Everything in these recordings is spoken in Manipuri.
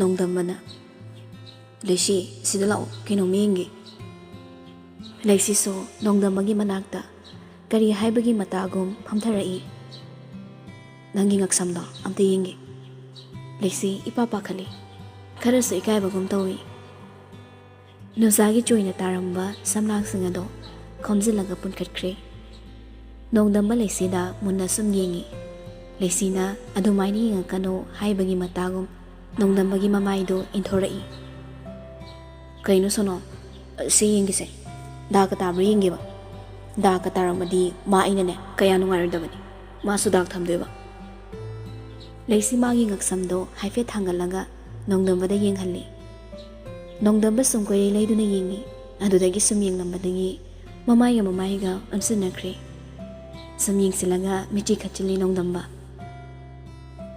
ꯅꯣꯡꯗꯝꯕꯅ ꯂꯩꯁꯤ ꯁꯤꯗ ꯂꯥꯛꯑꯣ ꯀꯩꯅꯣꯝ ꯌꯦꯡꯒꯦ꯫ ꯂꯩꯁꯤꯁꯨ ꯅꯣꯡꯗꯝꯕꯒꯤ ꯃꯅꯥꯛꯇ ꯀꯔꯤ ꯍꯥꯏꯕꯒꯤ ꯃꯇꯥꯒꯨꯝ ꯐꯝꯊꯔꯛꯏ꯫ ꯅꯪꯒꯤ ꯉꯛꯁꯝꯗꯣ ꯑꯝꯇ ꯌꯦꯡꯒꯦ꯫ ꯂꯩꯁꯤ ꯏꯄꯥ ꯄꯥꯈꯠꯂꯤ, ꯈꯔꯁꯨ ꯏꯀꯥꯏꯕꯒꯨꯝ ꯇꯧꯏ꯫ ꯅꯨꯡꯁꯥꯒꯤ ꯆꯣꯏꯅ ꯇꯥꯔꯝꯕ ꯁꯝꯂꯥꯡꯁꯤꯡ ꯑꯗꯣ ꯈꯣꯝꯖꯤꯜꯂꯒ ꯄꯨꯟꯈꯠꯈ꯭ꯔꯦ꯫ ꯅꯣꯡꯗꯝꯕ ꯂꯩꯁꯤꯗ ꯃꯨꯟꯅ ꯁꯨꯝ ꯌꯦꯡꯉꯤ꯫ ꯂꯩꯁꯤꯅ ꯑꯗꯨꯃꯥꯏꯅ ꯌꯦꯡꯉꯛꯀꯅꯣ ꯍꯥꯏꯕꯒꯤ ꯃꯇꯥꯒꯨꯝ ꯅꯣꯡꯗꯝꯕꯒꯤ ꯃꯃꯥꯏꯗꯣ ꯏꯟꯊꯣꯔꯛꯏ꯫ ꯀꯩꯅꯣ ꯁꯣꯅꯣ, ꯁꯤ ꯌꯦꯡꯒꯤꯁꯦ, ꯗꯥꯛꯀ ꯇꯥꯕ꯭ꯔꯥ ꯌꯦꯡꯒꯦꯕ꯫ ꯗꯥꯛꯀ ꯇꯥꯔꯝꯃꯗꯤ ꯃꯥ ꯑꯩꯅꯅꯦ ꯀꯌꯥ ꯅꯨꯡꯉꯥꯏꯔꯣꯏꯗꯕꯅꯤ, ꯃꯥꯁꯨ ꯗꯥꯛ ꯊꯝꯗꯣꯏꯕ꯫ ꯂꯩꯁꯤ ꯃꯥꯒꯤ ꯉꯛꯁꯝꯗꯣ ꯍꯥꯏꯐꯦꯠ ꯊꯥꯡꯒꯠꯂꯒ ꯅꯣꯡꯗꯝꯕꯗ ꯌꯦꯡꯍꯜꯂꯤ꯫ ꯅꯣꯡꯗꯝꯕ ꯁꯨꯝ ꯀꯣꯏꯔꯩ ꯂꯩꯗꯨꯅ ꯌꯦꯡꯉꯤ꯫ ꯑꯗꯨꯗꯒꯤ ꯁꯨꯝ ꯌꯦꯡꯂꯝꯕꯗꯒꯤ ꯃꯃꯥꯏꯒ ꯑꯣꯟꯁꯤꯟꯅꯈ꯭ꯔꯦ꯫ ꯁꯨꯝ ꯌꯦꯡꯁꯤꯜꯂꯒ ꯃꯤꯠꯆꯤ ꯈꯠꯆꯤꯜꯂꯤ ꯅꯣꯡꯗꯝꯕ꯫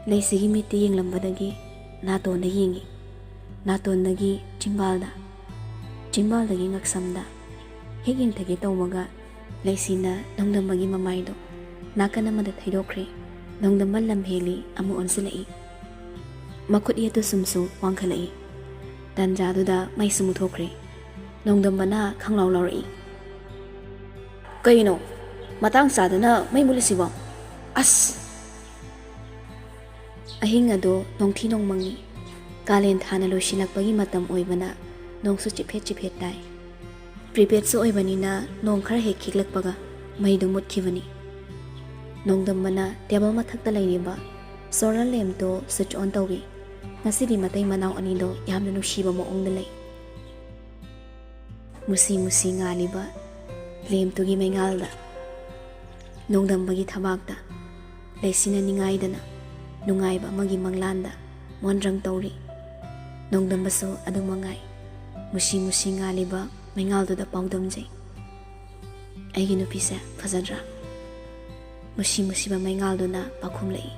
ꯂꯩꯁꯤꯒꯤ ꯃꯤꯠꯇ ꯌꯦꯡꯂꯝꯕꯗꯒꯤ ꯅꯥꯇꯣꯟꯗ ꯌꯦꯡꯉꯤ꯫ ꯅꯥꯇꯣꯟꯗꯒꯤ ꯆꯤꯡꯕꯥꯜꯗꯒꯤ ꯉꯛꯁꯝꯗ ꯍꯦꯛ ꯌꯦꯡꯊꯒꯦ ꯇꯧꯕꯒ ꯂꯩꯁꯤꯅ ꯅꯣꯡꯗꯝꯕꯒꯤ ꯃꯃꯥꯏꯗꯣ ꯅꯥꯀꯟ ꯑꯃꯗ ꯊꯩꯗꯣꯛꯈ꯭ꯔꯦ꯫ ꯅꯣꯡꯗꯝꯕ ꯂꯝ ꯍꯦꯜꯂꯤ ꯑꯃꯨꯛ ꯑꯣꯟꯁꯤꯜꯂꯛꯏ꯫ ꯃꯈꯨꯠ ꯌꯦꯠꯇꯨ ꯁꯨꯝꯁꯨ ꯋꯥꯡꯈꯠꯂꯛꯏ꯫ ꯇꯟꯖꯥꯗꯨꯗ ꯃꯩꯁꯨ ꯃꯨꯠꯊꯣꯛꯈ꯭ꯔꯦ꯫ ꯅꯣꯡꯗꯝꯕꯅ ꯈꯪꯂꯥꯎ ꯂꯥꯎꯔꯛꯏ꯫ ꯀꯩꯅꯣ ꯃꯇꯥꯡ ꯆꯥꯗꯅ ꯃꯩ ꯃꯨꯠꯂꯤꯁꯤꯕꯣ? ꯑꯁ! ꯑꯍꯤꯡ ꯑꯗꯣ ꯅꯣꯡꯊꯤ ꯅꯣꯡꯃꯪꯉꯤ꯫ ꯀꯥꯂꯦꯟ ꯊꯥꯅ ꯂꯣꯏꯁꯤꯜꯂꯛꯄꯒꯤ ꯃꯇꯝ ꯑꯣꯏꯕꯅ ꯅꯣꯡꯁꯨ ꯆꯤꯐꯦꯠ ꯆꯤꯐꯦꯠ ꯇꯥꯏ꯫ ꯄ꯭ꯔꯤꯄꯦꯗꯁꯨ ꯑꯣꯏꯕꯅꯤꯅ ꯅꯣꯡ ꯈꯔ ꯍꯦꯛ ꯈꯤꯛꯂꯛꯄꯒ ꯃꯩꯗꯨ ꯃꯨꯠꯈꯤꯕꯅꯤ꯫ ꯅꯣꯡꯗꯝꯕꯅ ꯇꯦꯕꯜ ꯃꯊꯛꯇ ꯂꯩꯔꯤꯕ ꯁꯣꯂꯔ ꯂꯦꯝꯞꯇꯣ ꯁ꯭ꯋꯤꯆ ꯑꯣꯟ ꯇꯧꯏ꯫ ꯉꯁꯤꯗꯤ ꯃꯇꯩ ꯃꯅꯥꯎ ꯑꯅꯤꯗꯣ ꯌꯥꯝꯅ ꯅꯨꯡꯁꯤꯕ ꯃꯑꯣꯡꯗ ꯂꯩ꯫ ꯃꯨꯁꯤ ꯃꯨꯁꯤ ꯉꯥꯜꯂꯤꯕ ꯂꯦꯝꯞꯇꯨꯒꯤ ꯃꯩꯉꯥꯜꯗ ꯅꯣꯡꯗꯝꯕꯒꯤ ꯊꯕꯥꯛꯇ ꯂꯩꯁꯤꯅ ꯅꯤꯡꯉꯥꯏꯗꯅ ꯅꯨꯡꯉꯥꯏꯕ ꯑꯃꯒꯤ ꯃꯪꯂꯥꯟꯗ ꯃꯣꯟꯗ꯭ꯔꯪ ꯇꯧꯔꯤ꯫ ꯅꯣꯡꯗꯝꯕꯁꯨ ꯑꯗꯨ ꯃꯉꯥꯏ ꯃꯨꯁꯤ ꯃꯨꯁꯤ ꯉꯥꯜꯂꯤꯕ ꯃꯩꯉꯥꯜꯗꯨꯗ ꯄꯥꯎꯗꯝꯖꯩ꯫ ꯑꯩꯒꯤ ꯅꯨꯄꯤꯁꯦ ꯐꯖꯗ꯭ꯔꯥ? ꯃꯨꯁꯤ ꯃꯨꯁꯤꯕ ꯃꯩꯉꯥꯜꯗꯨꯅ ꯄꯥꯎꯈꯨꯝꯂꯛꯏ꯫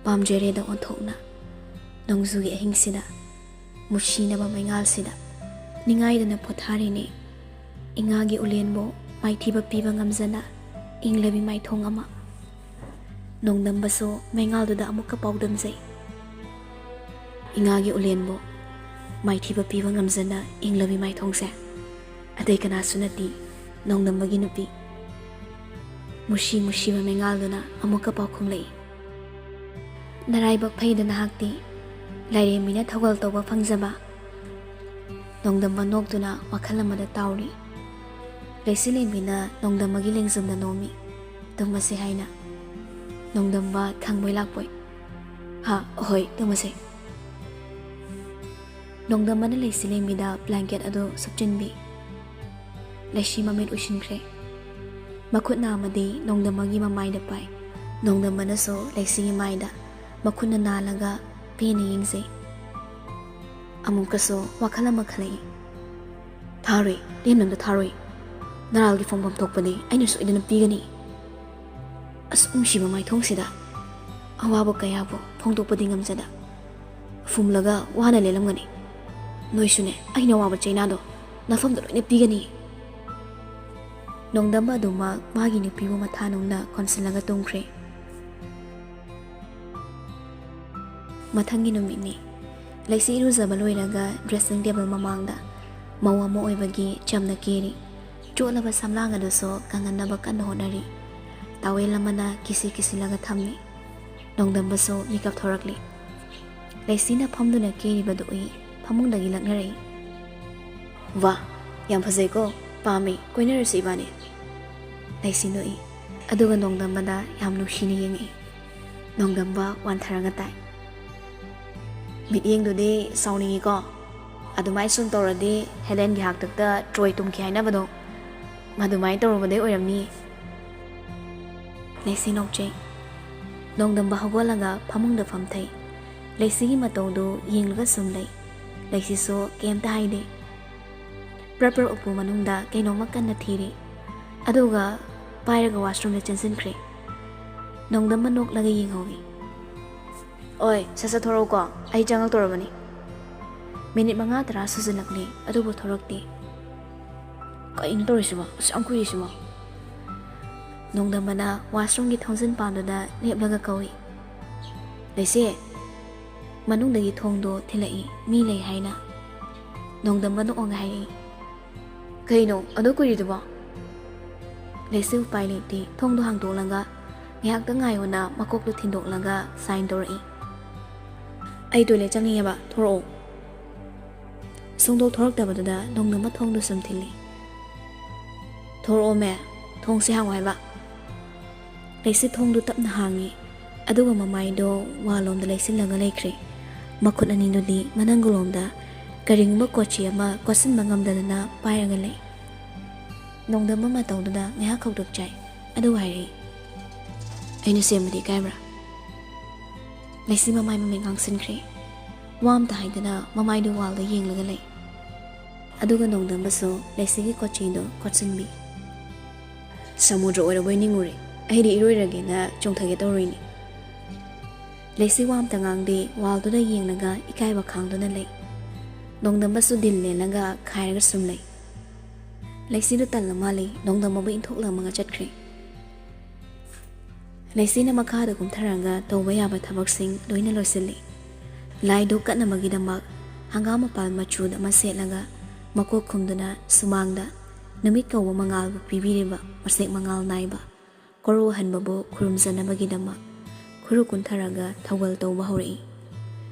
ꯄꯥꯝꯖꯔꯦꯗ ꯑꯣꯟꯊꯣꯛꯅ ꯅꯣꯡꯖꯨꯒꯤ ꯑꯍꯤꯡꯁꯤꯗ ꯃꯨꯁꯤꯅꯕ ꯃꯩꯉꯥꯜꯁꯤꯗ ꯅꯤꯡꯉꯥꯏꯗꯅ ꯄꯣꯊꯥꯔꯤꯅꯦ ꯏꯉꯥꯒꯤ ꯎꯂꯦꯟꯕꯨ ꯃꯥꯏꯊꯤꯕ ꯄꯤꯕ ꯉꯝꯖꯅ ꯏꯪꯂꯕꯤ ꯃꯥꯏꯊꯣꯡ ꯑꯃ꯫ ꯅꯣꯡꯗꯝꯕꯁꯨ ꯃꯩꯉꯥꯜꯗꯨꯗ ꯑꯃꯨꯛꯀ ꯄꯥꯎꯗꯝꯖꯩ꯫ ꯏꯉꯥꯒꯤ ꯎꯂꯦꯟꯕꯨ ꯃꯥꯏꯊꯤꯕ ꯄꯤꯕ ꯉꯝꯖꯅ ꯏꯪꯂꯕꯤ ꯃꯥꯏꯊꯣꯡꯁꯦ ꯑꯇꯩ ꯀꯅꯥꯁꯨ ꯅꯠꯇꯦ ꯅꯣꯡꯗꯝꯕꯒꯤ ꯅꯨꯄꯤ꯫ ꯃꯨꯁꯤ ꯃꯨꯁꯤꯕ ꯃꯩꯉꯥꯜꯗꯨꯅ ꯑꯃꯨꯛꯀ ꯄꯥꯎꯈꯨꯝꯂꯛꯏ꯫ ꯅꯔꯥꯏꯕꯛ ꯐꯩꯗ ꯅꯍꯥꯛꯇꯤ ꯂꯥꯏꯔꯦꯝꯕꯤꯅ ꯊꯧꯒꯜ ꯇꯧꯕ ꯐꯪꯖꯕ꯫ ꯅꯣꯡꯗꯝꯕ ꯅꯣꯛꯇꯨꯅ ꯋꯥꯈꯜ ꯑꯃꯗ ꯇꯥꯎꯔꯤ꯫ ꯂꯩꯁꯤꯂꯦꯝꯕꯤꯅ ꯅꯣꯡꯗꯝꯕꯒꯤ ꯂꯦꯡꯖꯨꯝꯗ ꯅꯣꯝꯃꯤ, ꯇꯨꯝꯃꯁꯤ ꯍꯥꯏꯅ꯫ ꯅꯣꯡꯗꯝꯕ ꯈꯪꯕꯣꯏ ꯂꯥꯛꯄꯣꯏ ꯍꯣꯏ ꯇꯨꯝꯃꯁꯦ꯫ ꯅꯣꯡꯗꯝꯕꯅ ꯂꯩꯁꯤꯂꯦꯝꯕꯤꯗ ꯕ꯭ꯂꯦꯡꯀꯦꯠ ꯑꯗꯨ ꯁꯨꯞꯆꯤꯟꯕꯤ꯫ ꯂꯩꯁꯤ ꯃꯃꯤꯠ ꯎꯏꯁꯤꯟꯈ꯭ꯔꯦ꯫ ꯃꯈꯨꯠꯅ ꯑꯃꯗꯤ ꯅꯣꯡꯗꯝꯕꯒꯤ ꯃꯃꯥꯏꯗ ꯄꯥꯏ꯫ ꯅꯣꯡꯗꯝꯕꯅꯁꯨ ꯂꯩꯁꯤꯒꯤ ꯃꯥꯏꯗ ꯃꯈꯨꯠꯅ ꯅꯥꯜꯂꯒ ꯄꯦꯟꯅ ꯌꯦꯡꯖꯩ꯫ ꯑꯃꯨꯛꯀꯁꯨ ꯋꯥꯈꯜ ꯑꯃ ꯈꯜꯂꯛꯏ꯫ ꯊꯥꯔꯣꯏ, ꯂꯦꯝꯅꯝꯗ ꯊꯥꯔꯣꯏ, ꯅꯔꯥꯜꯒꯤ ꯐꯣꯡꯐꯝ ꯊꯣꯛꯄꯗꯤ ꯑꯩꯅ ꯁꯣꯏꯗꯅ ꯄꯤꯒꯅꯤ꯫ ꯑꯁ ꯅꯨꯡꯁꯤꯕ ꯃꯥꯏꯊꯣꯡꯁꯤꯗ ꯑꯋꯥꯕ ꯀꯌꯥꯕꯨ ꯐꯣꯡꯗꯣꯛꯄꯗꯤ ꯉꯝꯖꯗ ꯐꯨꯝꯂꯒ ꯋꯥꯅ ꯂꯦꯜꯂꯝꯒꯅꯤ꯫ ꯅꯣꯏꯁꯨꯅꯦ ꯑꯩꯅ ꯋꯥꯕ ꯆꯩꯅꯥꯗꯣ ꯅꯐꯝꯗ ꯂꯣꯏꯅ ꯄꯤꯒꯅꯤ꯫ ꯅꯣꯡꯗꯝꯕ ꯑꯗꯨꯃꯛ ꯃꯥꯒꯤ ꯅꯨꯄꯤꯕꯨ ꯃꯊꯥꯅꯨꯡꯗ ꯀꯣꯟꯁꯤꯜꯂꯒ ꯇꯨꯝꯈ꯭ꯔꯦ꯫ ꯃꯊꯪꯒꯤ ꯅꯨꯃꯤꯠꯅꯤ꯫ ꯂꯩꯁꯤ ꯏꯔꯨꯖꯕ ꯂꯣꯏꯔꯒ ꯗ꯭ꯔꯦꯁꯤꯡ ꯇꯦꯕꯜ ꯃꯃꯥꯡꯗ ꯃꯧ ꯑꯃ ꯑꯣꯏꯕꯒꯤ ꯆꯝꯅ ꯀꯦꯔꯤ꯫ ꯆꯣꯠꯂꯕ ꯁꯝꯂꯥꯡ ꯑꯗꯨꯁꯨ ꯀꯪꯍꯟꯅꯕ ꯀꯟꯅ ꯍꯣꯠꯅꯔꯤ꯫ ꯇꯥꯋꯦꯜ ꯑꯃꯅ ꯀꯤꯁꯤꯜꯂꯒ ꯊꯝꯃꯤ꯫ ꯅꯣꯡꯗꯝꯕꯁꯨ ꯃꯤꯀꯞ ꯊꯣꯔꯛꯂꯤ꯫ ꯂꯩꯁꯤꯅ ꯐꯝꯗꯨꯅ ꯀꯦꯔꯤꯕꯗꯨ ꯎꯏ꯫ ꯐꯃꯨꯡꯗꯒꯤ ꯂꯛꯅꯔꯛꯏ꯫ ꯋꯥ, ꯌꯥꯝ ꯐꯖꯩꯀꯣ, ꯄꯥꯝꯃꯤ, ꯀꯣꯏꯅꯔꯁꯤ ꯏꯕꯥꯅꯤ꯫ ꯂꯩꯁꯤ ꯅꯣꯛꯏ꯫ ꯑꯗꯨꯒ ꯅꯣꯡꯗꯝꯕꯗ ꯌꯥꯝ ꯅꯨꯡꯁꯤꯅ ꯌꯦꯡꯉꯛꯏ꯫ ꯅꯣꯡꯗꯝꯕ ꯋꯥꯟꯊꯔꯒ ꯇꯥꯏ꯫ ꯃꯤꯠꯌꯦꯡꯗꯨꯗꯤ ꯁꯥꯎꯅꯤꯡꯉꯤꯀꯣ? ꯑꯗꯨꯃꯥꯏꯅ ꯁꯨꯝ ꯇꯧꯔꯗꯤ ꯍꯦꯂꯦꯟꯒꯤ ꯍꯥꯛꯇꯛꯇ ꯇ꯭ꯔꯣꯏ ꯇꯨꯝꯈꯤ ꯍꯥꯏꯅꯕꯗꯣ ꯃꯗꯨꯃꯥꯏꯅ ꯇꯧꯔꯨꯕꯗꯩ ꯑꯣꯏꯔꯝꯅꯤ꯫ ꯂꯩꯁꯤ ꯅꯣꯛꯆꯩ꯫ ꯅꯣꯡꯗꯝꯕ ꯍꯧꯒꯠꯂꯒ ꯐꯃꯨꯡꯗ ꯐꯝꯊꯩ꯫ ꯂꯩꯁꯤꯒꯤ ꯃꯇꯧꯗꯨ ꯌꯦꯡꯂꯒ ꯁꯨꯝ ꯂꯩ꯫ ꯂꯩꯁꯤꯁꯨ ꯀꯩꯝꯇ ꯍꯥꯏꯗꯦ꯫ ꯄ꯭ꯔꯄ꯭ꯔ ꯎꯄꯨ ꯃꯅꯨꯡꯗ ꯀꯩꯅꯣꯝꯃ ꯀꯟꯅ ꯊꯤꯔꯤ꯫ ꯑꯗꯨꯒ ꯄꯥꯏꯔꯒ ꯋꯥꯁꯔꯨꯝꯗ ꯆꯦꯟꯁꯤꯟꯈ꯭ꯔꯦ꯫ ꯅꯣꯡꯗꯝꯕ ꯅꯣꯛꯂꯒ ꯌꯦꯡꯍꯧꯏ꯫ ꯑꯣꯏ, ꯁꯠ ꯊꯣꯔꯛꯎꯀꯣ, ꯑꯩ ꯆꯪꯉꯛꯇꯣꯔꯕꯅꯤ꯫ ꯃꯤꯅꯤꯠ 5-10 ꯁꯨꯖꯤꯜꯂꯛꯂꯤ ꯑꯗꯨꯕꯨ ꯊꯣꯔꯛꯇꯦ꯫ ꯀꯩꯅꯣ ꯇꯧꯔꯤꯁꯤꯕꯣ, ꯑꯁꯨꯛ ꯌꯥꯝ ꯀꯨꯏꯔꯤꯁꯤꯕꯣ? ꯅꯣꯡꯗꯝꯕꯅ ꯋꯥꯁꯔꯨꯝꯒꯤ ꯊꯣꯡꯖꯤꯟ ꯄꯥꯟꯗꯨꯗ ꯂꯦꯞꯂꯒ ꯀꯧꯏ꯫ ꯂꯩꯁꯤ! ꯃꯅꯨꯡꯗꯒꯤ ꯊꯣꯡꯗꯣ ꯊꯤꯜꯂꯛꯏ ꯃꯤ ꯂꯩ ꯍꯥꯏꯅ ꯅꯣꯡꯗꯝꯕ ꯅꯣꯛꯑꯒ ꯍꯥꯏꯔꯛꯏ ꯀꯩꯅꯣ ꯑꯗꯨ ꯀꯨꯏꯔꯤꯗꯨꯕꯣ ꯂꯩꯁꯤ ꯎꯄꯥꯏ ꯂꯩꯇꯦ ꯊꯣꯡꯗꯣ ꯍꯥꯡꯗꯣꯛꯂꯒ ꯉꯥꯏꯍꯥꯛꯇ ꯉꯥꯏꯌꯣꯅ ꯃꯀꯣꯛꯇꯣ ꯊꯤꯟꯗꯣꯛꯂꯒ ꯁꯥꯏꯟ ꯇꯧꯔꯛꯏ ꯑꯩ ꯇꯣꯏꯂꯦꯠ ꯆꯪꯅꯤꯡꯉꯦꯕ ꯊꯣꯔꯛꯑꯣ ꯁꯨꯡꯗꯣꯛ ꯊꯣꯔꯛꯇꯕꯗꯨꯗ ꯅꯣꯡꯗꯝꯕ ꯊꯣꯡꯗꯣ ꯁꯨꯝ ꯊꯤꯜꯂꯤ ꯊꯣꯔꯛꯑꯣꯃꯦ ꯊꯣꯡꯁꯦ ꯍꯥꯡꯉꯣ ꯍꯥꯏꯕ ꯂꯩꯁꯤ ꯊꯣꯡꯗꯣ ꯇꯞꯅ ꯍꯥꯡꯉꯤ ꯑꯗꯨꯒ ꯃꯃꯥꯏꯗꯣ ꯋꯥꯂꯣꯝꯗ ꯂꯩꯁꯤꯜꯂꯒ ꯂꯩꯈ꯭ꯔꯦ ꯃꯈꯨꯠ ꯑꯅꯤꯗꯨꯗꯤ ꯃꯅꯪꯒꯂꯣꯝꯗ ꯀꯔꯤꯒꯨꯝꯕ ꯀꯣꯆꯤ ꯑꯃ ꯀꯣꯠꯁꯤꯟꯕ ꯉꯝꯗꯗꯅ ꯄꯥꯏꯔꯒ ꯂꯩ ꯅꯣꯡꯗꯝꯕ ꯃꯇꯧꯗꯨꯗ ꯉꯥꯏꯍꯥꯛ ꯈꯧꯇꯛ ꯆꯥꯏ ꯑꯗꯨꯒ ꯍꯥꯏꯔꯛꯏ ꯑꯩꯅ ꯁꯦꯝꯕꯗꯤ ꯏꯀꯥꯏꯕ꯭ꯔꯥ ꯂꯩꯁꯤ ꯃꯃꯥꯏ ꯃꯃꯤꯠ ꯉꯥꯡꯁꯤꯟꯈ꯭ꯔꯦ ꯋꯥ ꯑꯝꯇ ꯍꯥꯏꯗꯅ ꯃꯃꯥꯏꯗꯨ ꯋꯥꯜꯗ ꯌꯦꯡꯂꯒ ꯂꯩ ꯑꯗꯨꯒ ꯅꯣꯡꯗꯝꯕꯁꯨ ꯂꯩꯁꯤꯒꯤ ꯀꯣꯆꯤꯗꯣ ꯀꯣꯠꯁꯤꯟꯕꯤ ꯁꯃꯨꯗ꯭ꯔ ꯑꯣꯏꯔꯕꯣꯏ ꯅꯤꯡꯉꯨꯔꯦ ꯑꯩꯗꯤ ꯏꯔꯣꯏꯔꯒꯦꯅ ꯆꯣꯡꯊꯒꯦ ꯇꯧꯔꯣꯏꯅꯤ ꯂꯩꯁꯤ ꯋꯥ ꯑꯝꯇ ꯉꯥꯡꯗꯦ ꯋꯥꯜꯗꯨꯗ ꯌꯦꯡꯂꯒ ꯏꯀꯥꯏꯕ ꯈꯥꯡꯗꯨꯅ ꯂꯩ ꯅꯣꯡꯗꯝꯕꯁꯨ ꯗꯤꯜ ꯂꯦꯜꯂꯒ ꯈꯥꯏꯔꯒ ꯁꯨꯝ ꯂꯩ ꯂꯩꯁꯤꯗꯨ ꯇꯜꯂ ꯃꯥꯜꯂꯤ ꯅꯣꯡꯗꯝꯕꯕꯨ ꯏꯟꯊꯣꯛꯂꯝꯃꯒ ꯆꯠꯈ꯭ꯔꯦ ꯂꯩꯁꯤꯅ ꯃꯈꯥꯗ ꯀꯨꯝꯊꯔꯒ ꯇꯧꯕ ꯌꯥꯕ ꯊꯕꯛꯁꯤꯡ ꯂꯣꯏꯅ ꯂꯣꯏꯁꯤꯜꯂꯤ ꯂꯥꯏꯗꯨ ꯀꯠꯅꯕꯒꯤꯗꯃꯛ ꯍꯪꯒꯥꯝ ꯃꯄꯥꯜ ꯃꯆꯨꯗ ꯑꯃ ꯁꯦꯠꯂꯒ ꯃꯀꯣꯛ ꯈꯨꯝꯗꯨꯅ ꯁꯨꯃꯥꯡꯗ ꯅꯨꯃꯤꯠ ꯀꯧꯕ ꯃꯉꯥꯜꯕꯨ ꯄꯤꯕꯤꯔꯤꯕ ꯃꯁꯦꯛ ꯃꯉꯥꯜ ꯅꯥꯏꯕ ꯀꯣꯔꯧ ꯑꯍꯟꯕꯕꯨ ꯈꯨꯔꯨꯝꯖꯅꯕꯒꯤꯗꯃꯛ ꯈꯨꯔꯨ ꯀꯨꯟꯊꯔꯒ ꯊꯧꯒꯜ ꯇꯧꯕ ꯍꯧꯔꯛꯏ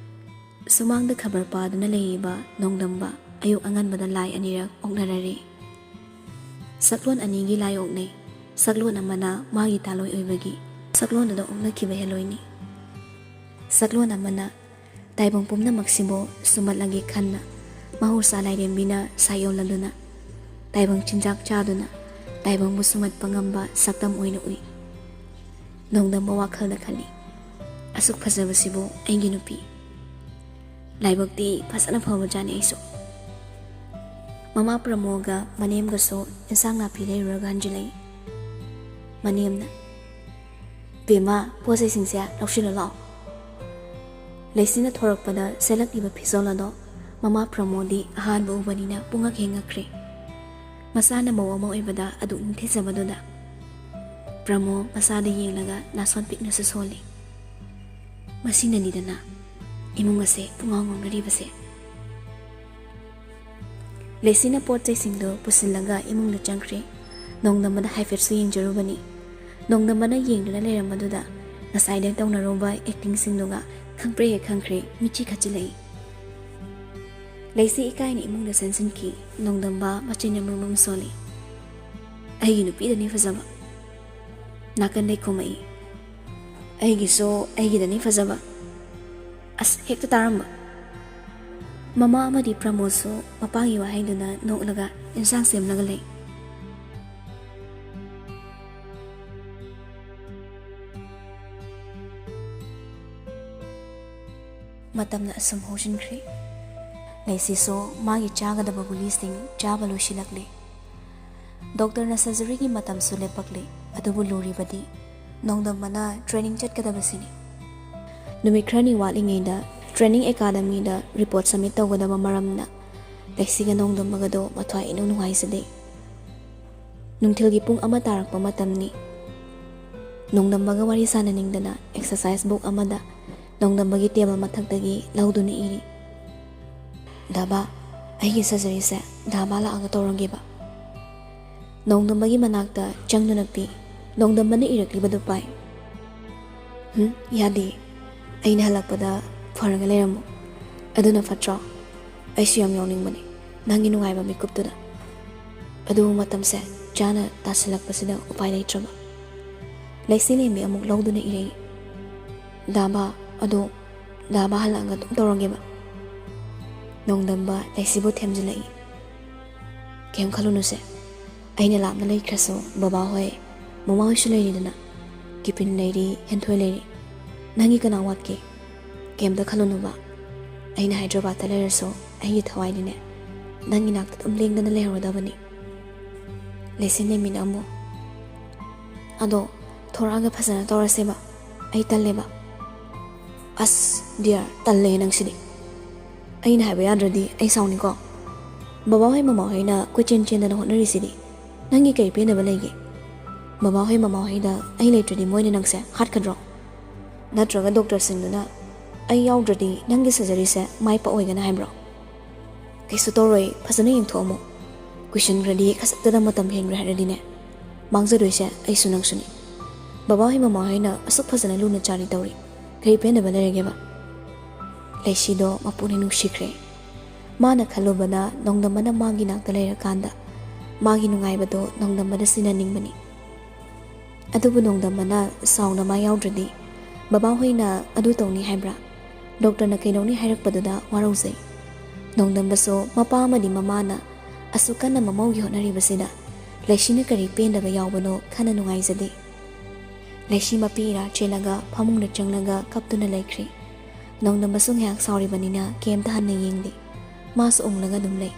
ꯁꯨꯃꯥꯡꯗ ꯈꯕꯔ ꯄꯥꯗꯨꯅ ꯂꯩꯔꯤꯕ ꯅꯣꯡꯗꯝꯕ ꯑꯌꯨꯛ ꯑꯉꯟꯕꯗ ꯂꯥꯏ ꯑꯅꯤꯔꯛ ꯑꯣꯛꯅꯔꯔꯤ ꯁꯛꯂꯣꯟ ꯑꯅꯤꯒꯤ ꯂꯥꯏ ꯑꯣꯛꯅꯩ ꯁꯛꯂꯣꯟ ꯑꯃꯅ ꯃꯥꯒꯤ ꯇꯥꯂꯣꯏ ꯑꯣꯏꯕꯒꯤ ꯁꯛꯂꯣꯟꯗꯨꯗ ꯑꯣꯛꯅꯈꯤꯕ ꯍꯦꯜꯂꯣꯏꯅꯤ ꯁꯛꯂꯣꯟ ꯑꯃꯅ ꯇꯥꯏꯕꯪ ꯄꯨꯝꯅꯃꯛꯁꯤꯕꯨ ꯁꯨꯝꯍꯠꯂꯒꯦ ꯈꯟꯅ ꯃꯍꯧꯁꯥ ꯂꯥꯏꯔꯦꯝꯕꯤꯅ ꯁꯥꯌꯣꯜꯂꯗꯨꯅ ꯇꯥꯏꯕꯪ ꯆꯤꯟꯖꯥꯛ ꯆꯥꯗꯨꯅ ꯇꯥꯏꯕꯪꯕꯨ ꯁꯨꯝꯍꯠꯄ ꯉꯝꯕ ꯁꯛꯇꯝ ꯑꯣꯏꯅ ꯎꯏ ꯅꯣꯡꯗꯝꯕ ꯋꯥꯈꯜꯗ ꯈꯜꯂꯤ ꯑꯁꯨꯛ ꯐꯖꯕꯁꯤꯕꯨ ꯑꯩꯒꯤ ꯅꯨꯄꯤ ꯂꯥꯏꯕꯛꯇꯤ ꯐꯖꯅ ꯐꯕꯖꯥꯠꯅꯤ ꯑꯩꯁꯨ ꯃꯃꯥ ꯄ꯭ꯔꯃꯣꯒ ꯃꯅꯦꯝꯒꯁꯨ ꯏꯟꯁꯥꯡ ꯅꯥꯄꯤ ꯂꯩꯔꯨꯔꯒ ꯍꯟꯖꯤꯜꯂꯛꯏ ꯃꯅꯦꯝꯅ ꯕꯦꯝꯃ ꯄꯣꯠ ꯆꯩꯁꯤꯡꯁꯦ ꯂꯧꯁꯤꯜꯂ ꯂꯥꯛꯑꯣ ꯂꯩꯁꯤꯅ ꯊꯣꯔꯛꯄꯗ ꯁꯦꯠꯂꯛꯂꯤꯕ ꯐꯤꯖꯣꯜ ꯑꯗꯣ ꯃꯃꯥ ꯄ꯭ꯔꯃꯣꯗꯤ ꯑꯍꯥꯟꯕ ꯎꯕꯅꯤꯅ ꯄꯨꯡꯉꯛ ꯍꯦꯡꯉꯛꯈ꯭ꯔꯦ ꯃꯁꯥꯅ ꯃꯧ ꯑꯃ ꯑꯣꯏꯕꯗ ꯑꯗꯨꯛ ꯅꯤꯡꯊꯤꯖꯕꯗꯨꯗ ꯄ꯭ꯔꯃꯣ ꯃꯁꯥꯗ ꯌꯦꯡꯂꯒ ꯅꯥꯁꯣꯟ ꯄꯤꯛꯅꯁꯨ ꯁꯣꯜꯂꯤ ꯃꯁꯤꯅꯅꯤꯗꯅ ꯏꯃꯨꯡ ꯑꯁꯦ ꯄꯨꯡꯉꯥꯎ ꯉꯥꯎꯅꯔꯤꯕꯁꯦ ꯂꯩꯁꯤꯅ ꯄꯣꯠ ꯆꯩꯁꯤꯡꯗꯨ ꯄꯨꯁꯤꯜꯂꯒ ꯏꯃꯨꯡꯗ ꯆꯪꯈ꯭ꯔꯦ ꯅꯣꯡꯗꯝꯕꯗ ꯍꯥꯏꯐꯦꯠꯁꯨ ꯌꯦꯡꯖꯔꯨꯕꯅꯤ ꯅꯣꯡꯗꯝꯕꯅ ꯌꯦꯡꯗꯨꯅ ꯂꯩꯔꯝꯕꯗꯨꯗ ꯉꯁꯥꯏꯗ ꯇꯧꯅꯔꯨꯕ ꯑꯦꯛꯇꯤꯡꯁꯤꯡꯗꯨꯒ ꯈꯪꯄ꯭ꯔꯦ ꯍꯦꯛ ꯈꯪꯈ꯭ꯔꯦ ꯃꯤꯠꯆꯤ ꯈꯠꯆꯤꯜꯂꯛꯏ ꯂꯩꯁꯤ ꯏꯀꯥꯏꯅ ꯏꯃꯨꯡꯗ ꯆꯪꯁꯤꯟꯈꯤ ꯅꯣꯡꯗꯝꯕ ꯃꯆꯤꯟ ꯑꯃꯨꯛ ꯁꯣꯜꯂꯤ ꯑꯩꯒꯤ ꯅꯨꯄꯤꯗꯅꯤ ꯐꯖꯕ ꯅꯥꯀꯟꯗꯩ ꯈꯨꯝꯃꯛꯏ ꯑꯩꯒꯤꯁꯨ ꯑꯩꯒꯤꯗꯅꯤ ꯐꯖꯕ ꯑꯁ ꯍꯦꯛꯇ ꯇꯥꯔꯝꯕ ꯃꯃꯥ ꯑꯃꯗꯤ ꯄ꯭ꯔꯃꯣꯗꯁꯨ ꯃꯄꯥꯒꯤ ꯋꯥꯍꯩꯗꯨꯅ ꯅꯣꯛꯂꯒ ꯏꯟꯁꯥꯡ ꯁꯦꯝꯂꯒ ꯂꯩ ꯃꯇꯝꯅ ꯑꯁꯨꯝ ꯍꯧꯖꯤꯟꯈ꯭ꯔꯦ ꯂꯩꯁꯤꯁꯨ ꯃꯥꯒꯤ ꯆꯥꯒꯗꯕ ꯒꯨꯂꯤꯁꯤꯡ ꯆꯥꯕ ꯂꯣꯏꯁꯤꯜꯂꯛꯂꯤ ꯗꯣꯛꯇꯔꯅ ꯁꯔꯖꯔꯤꯒꯤ ꯃꯇꯝꯁꯨ ꯂꯦꯞꯄꯛꯂꯤ ꯑꯗꯨꯕꯨ ꯂꯨꯔꯤꯕꯗꯤ ꯅꯣꯡꯗꯝꯕꯅ ꯇ꯭ꯔꯦꯅꯤꯡ ꯆꯠꯀꯗꯕꯁꯤꯅꯤ ꯅꯨꯃꯤꯠ ꯈꯔꯅꯤ ꯋꯥꯠꯂꯤꯉꯩꯗ ꯇ꯭ꯔꯦꯅꯤꯡ ꯑꯦꯀꯥꯗꯃꯤꯗ ꯔꯤꯄꯣꯔꯠ ꯁꯕꯃꯤꯠ ꯇꯧꯒꯗꯕ ꯃꯔꯝꯅ ꯂꯩꯁꯤꯒ ꯅꯣꯡꯗꯝꯕꯒꯗꯣ ꯃꯊ꯭ꯋꯥꯏ ꯏꯅꯨꯡ ꯅꯨꯡꯉꯥꯏꯖꯗꯦ ꯅꯨꯡꯊꯤꯜꯒꯤ ꯄꯨꯡ 1 ꯇꯥꯔꯛꯄ ꯃꯇꯝꯅꯤ ꯅꯣꯡꯗꯝꯕꯒ ꯋꯥꯔꯤ ꯁꯥꯟꯅꯅꯤꯡꯗꯅ ꯑꯦꯛꯁꯔꯁꯥꯏꯁ ꯕꯨꯛ ꯑꯃꯗ ꯅꯣꯡꯗꯝꯕꯒꯤ ꯇꯦꯕꯜ ꯃꯊꯛꯇꯒꯤ ꯂꯧꯗꯨꯅ ꯏꯔꯤ ꯗꯥꯕꯥ ꯑꯩꯒꯤ ꯁꯔꯖꯔꯤꯁꯦ ꯗꯥꯕꯥ ꯂꯥꯛꯑꯒ ꯇꯧꯔꯝꯒꯦꯕ ꯅꯣꯡꯗꯝꯕꯒꯤ ꯃꯅꯥꯛꯇ ꯆꯪꯗꯨꯅ ꯄꯤ ꯅꯣꯡꯗꯝꯕꯅ ꯏꯔꯛꯂꯤꯕꯗꯨ ꯄꯥꯏ ꯌꯥꯗꯦ ꯑꯩꯅ ꯍꯜꯂꯛꯄꯗ ꯐꯔꯒ ꯂꯩꯔꯝꯃꯨ ꯑꯗꯨꯅ ꯐꯠꯇ꯭ꯔꯣ ꯑꯩꯁꯨ ꯌꯥꯝ ꯌꯥꯎꯅꯤꯡꯕꯅꯤ ꯅꯪꯒꯤ ꯅꯨꯡꯉꯥꯏꯕ ꯃꯤꯀꯨꯞꯇꯨꯗ ꯑꯗꯨꯕꯨ ꯃꯇꯝꯁꯦ ꯆꯥꯅ ꯇꯥꯁꯤꯜꯂꯛꯄꯁꯤꯗ ꯎꯄꯥꯏ ꯂꯩꯇ꯭ꯔꯕ ꯂꯩꯁꯤ ꯂꯦꯝꯕꯤ ꯑꯃꯨꯛ ꯂꯧꯗꯨꯅ ꯏꯔꯛꯏ ꯗꯥꯕꯥ ꯑꯗꯣ ꯗꯥꯕꯥ ꯍꯜꯂꯛꯑꯒ ꯑꯗꯨꯝ ꯇꯧꯔꯝꯒꯦꯕ ꯅꯣꯡꯗꯝꯕ ꯂꯩꯁꯤꯕꯨ ꯊꯦꯝꯖꯤꯜꯂꯛꯏ ꯀꯩꯝ ꯈꯜꯂꯨꯅꯨꯁꯦ ꯑꯩꯅ ꯂꯥꯞꯅ ꯂꯩꯈ꯭ꯔꯁꯨ ꯕꯕꯥ ꯍꯣꯏ ꯃꯃꯥ ꯍꯣꯏꯁꯨ ꯂꯩꯔꯤꯗꯅ ꯀꯤꯄꯤꯟ ꯂꯩꯔꯤ ꯍꯦꯟꯊꯣꯏ ꯂꯩꯔꯤ ꯅꯪꯒꯤ ꯀꯅꯥ ꯋꯥꯠꯀꯦ ꯀꯩꯝꯇ ꯈꯜꯂꯨꯅꯨꯕ ꯑꯩꯅ ꯍꯥꯏꯗ꯭ꯔꯕꯥꯗꯇ ꯂꯩꯔꯁꯨ ꯑꯩꯒꯤ ꯊꯋꯥꯏꯗꯤꯅꯦ ꯅꯪꯒꯤ ꯅꯥꯛꯇ ꯑꯗꯨꯝ ꯂꯦꯡꯗꯅ ꯂꯩꯍꯧꯔꯗꯕꯅꯤ ꯂꯩꯁꯤ ꯂꯦꯝꯕꯤꯅ ꯑꯃꯨꯛ ꯑꯗꯣ ꯊꯣꯔꯛꯑꯒ ꯐꯖꯅ ꯇꯧꯔꯁꯦꯕ ꯑꯩ ꯇꯜꯂꯦꯕ ꯑꯁ ꯗꯤꯌꯔ ꯇꯜꯂꯦ ꯅꯪꯁꯤꯗꯤ ꯑꯩꯅ ꯍꯥꯏꯕ ꯌꯥꯗ꯭ꯔꯗꯤ ꯑꯩ ꯁꯥꯎꯅꯤꯀꯣ ꯕꯕꯥꯍꯣꯏ ꯃꯃꯥꯍꯣꯏꯅ ꯀꯣꯏꯆꯦꯟ ꯆꯦꯟꯗꯅ ꯍꯣꯠꯅꯔꯤꯁꯤꯗꯤ ꯅꯪꯒꯤ ꯀꯩ ꯄꯦꯟꯗꯕ ꯂꯩꯒꯦ ꯕꯕꯥꯍꯣꯏ ꯃꯃꯥꯍꯣꯏꯗ ꯑꯩ ꯂꯩꯇ꯭ꯔꯗꯤ ꯃꯣꯏꯅ ꯅꯪꯁꯦ ꯍꯥꯠꯀꯗ꯭ꯔꯣ ꯅꯠꯇ꯭ꯔꯒ ꯗꯣꯛꯇꯔꯁꯤꯡꯗꯨꯅ ꯑꯩ ꯌꯥꯎꯗ꯭ꯔꯗꯤ ꯅꯪꯒꯤ ꯁꯔꯖꯔꯤꯁꯦ ꯃꯥꯏ ꯄꯥꯛꯑꯣꯏꯒꯅ ꯍꯥꯏꯕ꯭ꯔꯣ? ꯀꯩꯁꯨ ꯇꯧꯔꯣꯏ, ꯐꯖꯅ ꯌꯦꯡꯊꯣꯛꯑꯝꯃꯣ. ꯀꯨꯏꯁꯟꯈ꯭ꯔꯗꯤ ꯈꯖꯤꯛꯇꯗ ꯃꯇꯝ ꯍꯦꯟꯈ꯭ꯔꯦ ꯍꯥꯏꯔꯗꯤꯅꯦ ꯃꯥꯡꯖꯗꯣꯏꯁꯦ ꯑꯩꯁꯨ ꯅꯪꯁꯨꯅꯤ. ꯕꯕꯥ ꯍꯣꯏ ꯃꯃꯥ ꯍꯣꯏꯅ ꯑꯁꯨꯛ ꯐꯖꯅ ꯂꯨꯅ ꯆꯥꯔꯤ ꯇꯧꯔꯤ, ꯀꯔꯤ ꯄꯦꯟꯗꯕ ꯂꯩꯔꯒꯦꯕ? ꯂꯩꯁꯤꯗꯣ ꯃꯄꯨꯅꯤ ꯅꯨꯡꯁꯤꯈ꯭ꯔꯦ. ꯃꯥꯅ ꯈꯜꯂꯨꯕꯅ ꯅꯣꯡꯗꯝꯕꯅ ꯃꯥꯒꯤ ꯅꯥꯛꯇ ꯂꯩꯔꯀꯥꯟꯗ ꯃꯥꯒꯤ ꯅꯨꯡꯉꯥꯏꯕꯗꯣ ꯅꯣꯡꯗꯝꯕꯗ ꯁꯤꯟꯅꯅꯤꯡꯕꯅꯤ. ꯑꯗꯨꯕꯨ ꯅꯣꯡꯗꯝꯕꯅ ꯁꯥꯎꯅ ꯃꯥ ꯌꯥꯎꯗ꯭ꯔꯗꯤ ꯕꯕꯥ ꯍꯣꯏꯅ ꯑꯗꯨ ꯇꯧꯅꯤ ꯍꯥꯏꯕ꯭ꯔꯥ? ꯗꯣꯛꯇꯔꯅ ꯀꯩꯅꯧꯅꯤ ꯍꯥꯏꯔꯛꯄꯗꯨꯗ ꯋꯥꯔꯧꯖꯩ. ꯅꯣꯡꯗꯝꯕꯁꯨ ꯃꯄꯥ ꯑꯃꯗꯤ ꯃꯃꯥꯅ ꯑꯁꯨꯛ ꯀꯟꯅ ꯃꯃꯧꯒꯤ ꯍꯣꯠꯅꯔꯤꯕꯁꯤꯗ ꯂꯩꯁꯤꯅ ꯀꯔꯤ ꯄꯦꯟꯗꯕ ꯌꯥꯎꯕꯅꯣ ꯈꯟꯅ ꯅꯨꯡꯉꯥꯏꯖꯗꯦ. ꯂꯩꯁꯤ ꯃꯄꯤ ꯏꯔꯥ ꯆꯦꯜꯂꯒ ꯐꯃꯨꯡꯗ ꯆꯪꯂꯒ ꯀꯞꯇꯨꯅ ꯂꯩꯈ꯭ꯔꯦ. ꯅꯣꯡꯗꯝꯕꯁꯨ ꯉꯥꯏꯍꯥꯛ ꯁꯥꯎꯔꯤꯕꯅꯤꯅ ꯀꯩꯝꯇ ꯍꯟꯅ ꯌꯦꯡꯗꯦ. ꯃꯥꯁꯨ ꯎꯪꯂꯒ ꯑꯗꯨꯝ ꯂꯩ.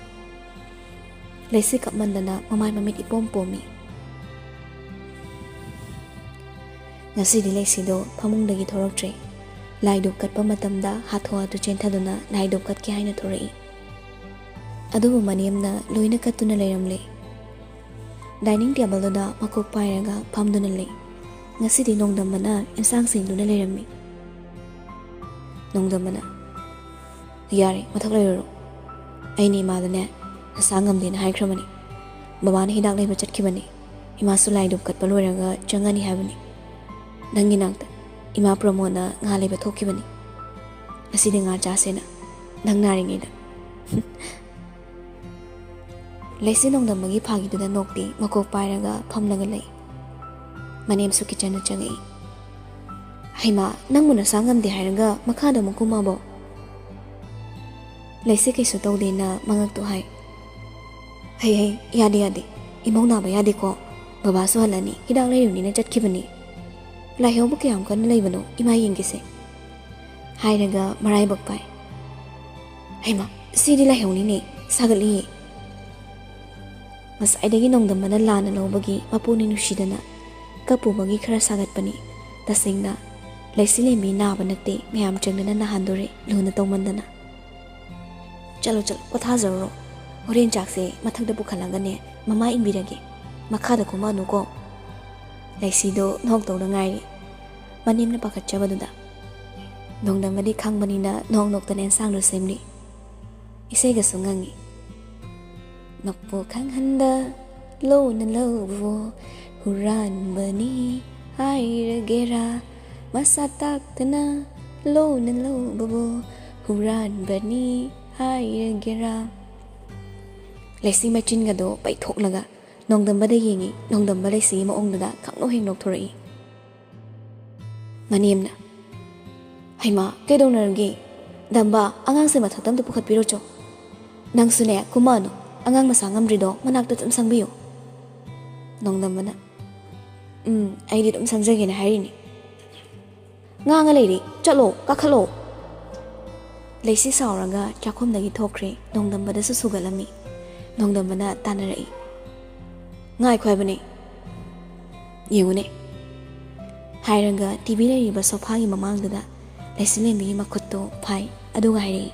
ꯂꯩꯁꯤ ꯀꯞꯃꯟꯗꯅ ꯃꯃꯥꯏ ꯃꯃꯤꯠ ꯏꯄꯣꯝ ꯄꯣꯝꯃꯤ. ꯉꯁꯤꯗꯤ ꯂꯩꯁꯤꯗꯣ ꯐꯃꯨꯡꯗꯒꯤ ꯊꯣꯔꯛꯇ꯭ꯔꯦ. ꯂꯥꯏꯗꯨꯛ ꯀꯠꯄ ꯃꯇꯝꯗ ꯍꯥꯊꯨ ꯍꯥꯊꯨ ꯆꯦꯟꯊꯗꯨꯅ ꯂꯥꯏꯗꯨꯛ ꯀꯠꯀꯦ ꯍꯥꯏꯅ ꯊꯣꯔꯛꯏ. ꯑꯗꯨꯕꯨ ꯃꯅꯦꯝꯅ ꯂꯣꯏꯅ ꯀꯠꯇꯨꯅ ꯂꯩꯔꯝꯂꯦ. ꯗꯥꯏꯅꯤꯡ ꯇꯦꯕꯜꯗꯨꯗ ꯃꯀꯣꯛ ꯄꯥꯏꯔꯒ ꯐꯝꯗꯨꯅ ꯂꯩ. ꯉꯁꯤꯗꯤ ꯅꯣꯡꯗꯝꯕꯅ ꯏꯟꯁꯥꯡꯁꯤꯡꯗꯨꯅ ꯂꯩꯔꯝꯃꯤ. ꯅꯣꯡꯗꯝꯕꯅ, ꯌꯥꯔꯦ ꯃꯊꯛ ꯂꯩꯔꯨꯔꯣ. ꯑꯩꯅ ꯏꯃꯥꯗꯅꯦ ꯅꯁꯥ ꯉꯝꯗꯦꯅ ꯍꯥꯏꯈ꯭ꯔꯕꯅꯤ. ꯕꯕꯥꯅ ꯍꯤꯗꯥꯛ ꯂꯩꯕ ꯆꯠꯈꯤꯕꯅꯤ. ꯏꯃꯥꯁꯨ ꯂꯥꯏꯗꯨꯛ ꯀꯠꯄ ꯂꯣꯏꯔꯒ ꯆꯪꯉꯅꯤ ꯍꯥꯏꯕꯅꯤ. ꯅꯪꯒꯤ ꯅꯥꯛꯇ ꯏꯃꯥ ꯄ꯭ꯔꯃꯣꯗꯅ ꯉꯥ ꯂꯩꯕ ꯊꯣꯛꯈꯤꯕꯅꯤ. ꯉꯁꯤꯗꯤ ꯉꯥ ꯆꯥꯁꯦꯅ, ꯅꯪ ꯅꯥꯔꯤꯉꯩꯗ. ꯂꯩꯁꯤ ꯅꯣꯡꯗꯝꯕꯒꯤ ꯐꯥꯒꯤꯗꯨꯗ ꯅꯣꯛꯇꯦ, ꯃꯀꯣꯛ ꯄꯥꯏꯔꯒ ꯐꯝꯂꯒ ꯂꯩ. ꯃꯅꯦꯝꯁꯨ ꯀꯤꯆꯟꯗ ꯆꯪꯉꯛꯏ. ꯍꯩꯃꯥ, ꯅꯪꯕꯨ ꯅꯁꯥ ꯉꯝꯗꯦ ꯍꯥꯏꯔꯒ ꯃꯈꯥꯗ ꯑꯃꯨꯛ ꯀꯨꯝꯃꯕꯣ? ꯂꯩꯁꯤ ꯀꯩꯁꯨ ꯇꯧꯗꯦꯅ ꯃꯉꯛꯇꯣ ꯍꯥꯏ. ꯍꯩ ꯌꯥꯗꯦ ꯌꯥꯗꯦ, ꯏꯃꯧ ꯅꯥꯕ ꯌꯥꯗꯦꯀꯣ. ꯕꯕꯥꯁꯨ ꯍꯜꯂꯅꯤ, ꯍꯤꯗꯥꯛ ꯂꯩꯔꯨꯅꯤꯅ ꯆꯠꯈꯤꯕꯅꯤ. ꯂꯥꯏꯍꯧꯕ ꯀꯌꯥꯝ ꯀꯟꯅ ꯂꯩꯕꯅꯣ, ꯏꯃꯥ ꯌꯦꯡꯒꯦꯁꯦ ꯍꯥꯏꯔꯒ ꯃꯔꯥꯏꯕꯛ ꯄꯥꯏ. ꯍꯩꯃꯥ, ꯁꯤꯗꯤ ꯂꯥꯏꯍꯧꯅꯤꯅꯦ, ꯁꯥꯒꯠꯂꯤꯌꯦ. ꯉꯁꯥꯏꯗꯒꯤ ꯅꯣꯡꯗꯝꯕꯅ ꯂꯥꯟꯅ ꯂꯧꯕꯒꯤ ꯃꯄꯨꯅꯤ ꯅꯨꯡꯁꯤꯗꯅ ꯀꯞꯄꯨꯕꯒꯤ ꯈꯔ ꯁꯥꯒꯠꯄꯅꯤ. ꯇꯁꯦꯡꯅ ꯂꯩꯁꯤ ꯂꯦꯝꯕꯤ ꯅꯥꯕ ꯅꯠꯇꯦ, ꯃꯌꯥꯝ ꯆꯪꯗꯅ ꯅꯥꯍꯟꯗꯣꯔꯦ ꯂꯨꯅ ꯇꯧꯃꯟꯗꯅ. ꯆꯠꯂꯣ ꯄꯣꯊꯥꯖꯔꯨꯔꯣ. ꯍꯣꯔꯦꯟ ꯆꯥꯛꯁꯦ ꯃꯊꯛꯇ ꯄꯨꯈꯠꯂꯒꯅꯦ ꯃꯃꯥ ꯏꯟꯕꯤꯔꯒꯦ, ꯃꯈꯥꯗ ꯀꯨꯝꯃꯛꯑꯅꯨꯀꯣ. ꯂꯩꯁꯤꯗꯣ ꯅꯣꯛꯇꯧꯗ ꯉꯥꯏꯔꯤ, ꯃꯅꯦꯝꯅ ꯄꯥꯈꯠꯆꯕꯗꯨꯗ. ꯅꯣꯡꯗꯝꯕꯗꯤ ꯈꯪꯕꯅꯤꯅ ꯅꯣꯛꯇꯅ ꯑꯦꯟꯁꯥꯡꯗꯣ ꯁꯦꯝꯂꯤ. ꯏꯁꯩꯒꯁꯨ ꯉꯪꯉꯤ. ꯃꯄꯨ ꯈꯪꯍꯟꯗ ꯂꯣꯟꯅ ꯂꯧꯕ ꯍꯨꯔꯥꯟꯕꯅꯤ ꯍꯥꯏꯔꯒꯦꯔꯥ, ꯃꯁꯥ ꯇꯥꯛꯇꯅ ꯂꯣꯟꯅ ꯂꯧꯕꯕꯨ ꯍꯨꯔꯥꯟꯕꯅꯤ ꯍꯥꯏꯔꯒꯦꯔꯥ. ꯂꯩꯁꯤ ꯃꯆꯤꯟꯒꯗꯣ ꯄꯩꯊꯣꯛꯂꯒ ꯅꯣꯡꯗꯝꯕꯗ ꯌꯦꯡꯉꯤ. ꯅꯣꯡꯗꯝꯕ ꯂꯩꯁꯤꯒꯤ ꯃꯑꯣꯡꯗꯨꯗ ꯈꯪꯅꯣꯛ ꯍꯦꯛ ꯅꯣꯛꯊꯣꯔꯛꯏ. ꯃꯅꯦꯝꯅ, ꯍꯩꯃꯥ ꯀꯩꯗꯧꯅꯔꯒꯦ? ꯗꯝꯕ, ꯑꯉꯥꯡꯁꯦ ꯃꯊꯛꯇ ꯑꯝꯇ ꯄꯨꯈꯠꯄꯤꯔꯣꯆꯣ. ꯅꯪꯁꯨꯅꯦ ꯀꯨꯝꯃꯛꯑꯅꯨ, ꯑꯉꯥꯡ ꯃꯁꯥ ꯉꯝꯗ꯭ꯔꯤꯗꯣ ꯃꯅꯥꯛꯇ ꯑꯗꯨꯝ ꯁꯪꯕꯤꯌꯨ. ꯅꯣꯡꯗꯝꯕꯅ, ꯑꯩꯗꯤ ꯑꯗꯨꯝ ꯁꯪꯖꯒꯦꯅ ꯍꯥꯏꯔꯤꯅꯤ. ꯉꯥꯡꯉ ꯂꯩꯔꯤ, ꯆꯠꯂꯣ, ꯀꯥꯈꯠꯂꯣ. ꯂꯩꯁꯤ ꯁꯥꯎꯔꯒ ꯆꯥꯛꯈꯨꯝꯗꯒꯤ ꯊꯣꯛꯈ꯭ꯔꯦ. ꯅꯣꯡꯗꯝꯕꯗꯁꯨ ꯁꯨꯒꯠꯂꯝꯃꯤ. ꯅꯣꯡꯗꯝꯕꯅ ꯇꯥꯟꯅꯔꯛꯏ. ꯉꯥꯏꯈꯣ ꯍꯥꯏꯕꯅꯦ, ꯌꯦꯡꯉꯨꯅꯦ ꯍꯥꯏꯔꯒ ꯇꯤꯚꯤ ꯂꯩꯔꯤꯕ ꯁꯣꯐꯥꯒꯤ ꯃꯃꯥꯡꯗꯨꯗ ꯂꯩꯁꯤ ꯂꯦꯝꯕꯤꯒꯤ ꯃꯈꯨꯠꯇꯣ ꯐꯥꯏ. ꯑꯗꯨꯒ ꯍꯥꯏꯔꯛꯏ.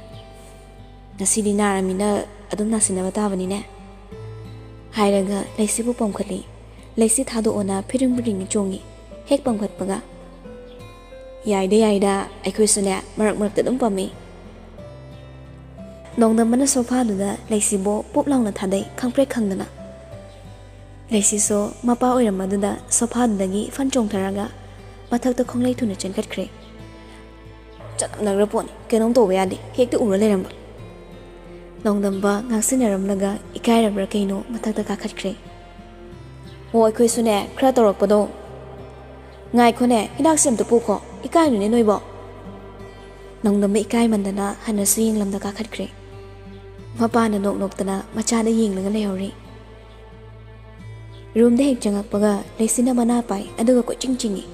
ꯉꯁꯤꯗꯤ ꯅꯥꯔꯃꯤꯅ ꯑꯗꯨꯝ ꯅꯥꯁꯤꯟꯅꯕ ꯇꯥꯕꯅꯤꯅꯦ ꯍꯥꯏꯔꯒ ꯂꯩꯁꯤꯕꯨ ꯄꯝꯈꯠꯂꯤ. ꯂꯩꯁꯤ ꯊꯥꯗꯣꯛꯑꯣꯅ ꯐꯤꯔꯤꯡ ꯐꯤꯔꯤꯡ ꯆꯣꯡꯉꯤ. ꯍꯦꯛ ꯄꯝꯈꯠꯄꯒ, ꯌꯥꯏꯗ ꯑꯩꯈꯣꯏꯁꯨꯅꯦ ꯃꯔꯛ ꯃꯔꯛꯇ ꯑꯗꯨꯝ ꯄꯝꯃꯤ. ꯅꯣꯡꯗꯝꯕꯅ ꯁꯣꯐꯥꯗꯨꯗ ꯂꯩꯁꯤꯕꯨ ꯄꯨꯞ ꯂꯥꯎꯅ ꯊꯥꯗꯩ, ꯈꯪꯄ꯭ꯔꯦꯛ ꯈꯪꯗꯅ. ꯂꯩꯁꯤꯁꯨ ꯃꯄꯥ ꯑꯣꯏꯔꯝꯕꯗꯨꯗ ꯁꯣꯐꯥꯗꯨꯗꯒꯤ ꯐꯟ ꯆꯣꯡꯊꯔꯒ ꯃꯊꯛꯇ ꯈꯣꯡꯂꯩ ꯊꯨꯅ ꯆꯦꯟꯈꯠꯈ꯭ꯔꯦ. ꯆꯠꯅꯝꯅꯈ꯭ꯔ ꯄꯣꯠꯅꯤ, ꯀꯩꯅꯣꯝ ꯇꯧꯕ ꯌꯥꯗꯦ, ꯍꯦꯛꯇ ꯎꯔ ꯂꯩꯔꯝꯕ. ꯅꯣꯡꯗꯝꯕ ꯉꯥꯡꯁꯤꯟꯅꯔꯝꯂꯒ ꯏꯀꯥꯏꯔꯕ꯭ꯔꯥ ꯀꯩꯅꯣ ꯃꯊꯛꯇ ꯀꯥꯈꯠꯈ꯭ꯔꯦ. ꯑꯣ ꯑꯩꯈꯣꯏꯁꯨꯅꯦ ꯈꯔ ꯇꯧꯔꯛꯄꯗꯣ. ꯉꯥꯏꯈꯣꯅꯦ, ꯍꯤꯗꯥꯛꯁꯦ ꯑꯝꯇ ꯄꯨꯈꯣ, ꯏꯀꯥꯏꯅꯨꯅꯦ ꯅꯣꯏꯕꯣ. ꯅꯣꯡꯗꯝꯕ ꯏꯀꯥꯏꯃꯟꯗꯅ ꯍꯟꯅꯁꯨ ꯌꯦꯡꯂꯝꯗ ꯀꯥꯈꯠꯈ꯭ꯔꯦ. ꯃꯄꯥꯅ ꯅꯣꯛꯇꯅ ꯃꯆꯥꯗ ꯌꯦꯡꯂꯒ ꯂꯩꯍꯧꯔꯤ. ꯔꯨꯝꯗ ꯍꯦꯛ ꯆꯪꯉꯛꯄꯒ ꯂꯩꯁꯤꯅ ꯃꯅꯥ ꯄꯥꯏ, ꯑꯗꯨꯒ ꯀꯣꯏꯆꯤꯡ ꯆꯤꯡꯏ.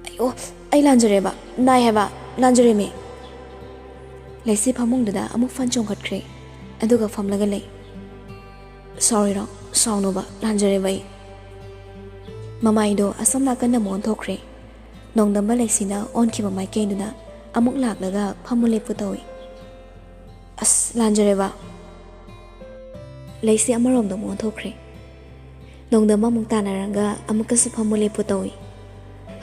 ꯑయ్ꯌꯣ, ꯑꯩ ꯂꯥꯟꯖꯔꯦꯕ, ꯅꯥꯏ ꯍꯥꯏꯕ, ꯂꯥꯟꯖꯔꯦꯃꯤ. ꯂꯩꯁꯤ ꯐꯃꯨꯡꯗꯨꯗ ꯑꯃꯨꯛ ꯐꯟ ꯆꯣꯡꯈꯠꯈ꯭ꯔꯦ. ꯑꯗꯨꯒ ꯐꯝꯂꯒ ꯂꯩ. ꯁꯥꯎꯔꯤꯔꯣ? ꯁꯥꯎꯅꯨꯕ, ꯂꯥꯟꯖꯔꯦꯕ ꯑꯩ. ꯃꯃꯥꯏꯗꯣ ꯑꯁꯣꯝ ꯅꯥꯀꯟꯗ ꯑꯃꯨꯛ ꯑꯣꯟꯊꯣꯛꯈ꯭ꯔꯦ. ꯅꯣꯡꯗꯝꯕ ꯂꯩꯁꯤꯅ ꯑꯣꯟꯈꯤꯕ ꯃꯥꯏꯀꯩꯗꯨꯗ ꯑꯃꯨꯛ ꯂꯥꯛꯂꯒ ꯐꯝꯃꯨ ꯂꯦꯞꯄꯨ ꯇꯧꯏ. ꯑꯁ ꯂꯥꯟꯖꯔꯦꯕ. ꯂꯩꯁꯤ ꯑꯃꯔꯣꯝꯗ ꯑꯃꯨꯛ ꯑꯣꯟꯊꯣꯛꯈ꯭ꯔꯦ. ꯅꯣꯡꯗꯝꯕ ꯑꯃꯨꯛ ꯇꯥꯟꯅꯔꯒ ꯑꯃꯨꯛꯀꯁꯨ ꯐꯝꯃꯨ ꯂꯦꯞꯄꯨ ꯇꯧꯏ.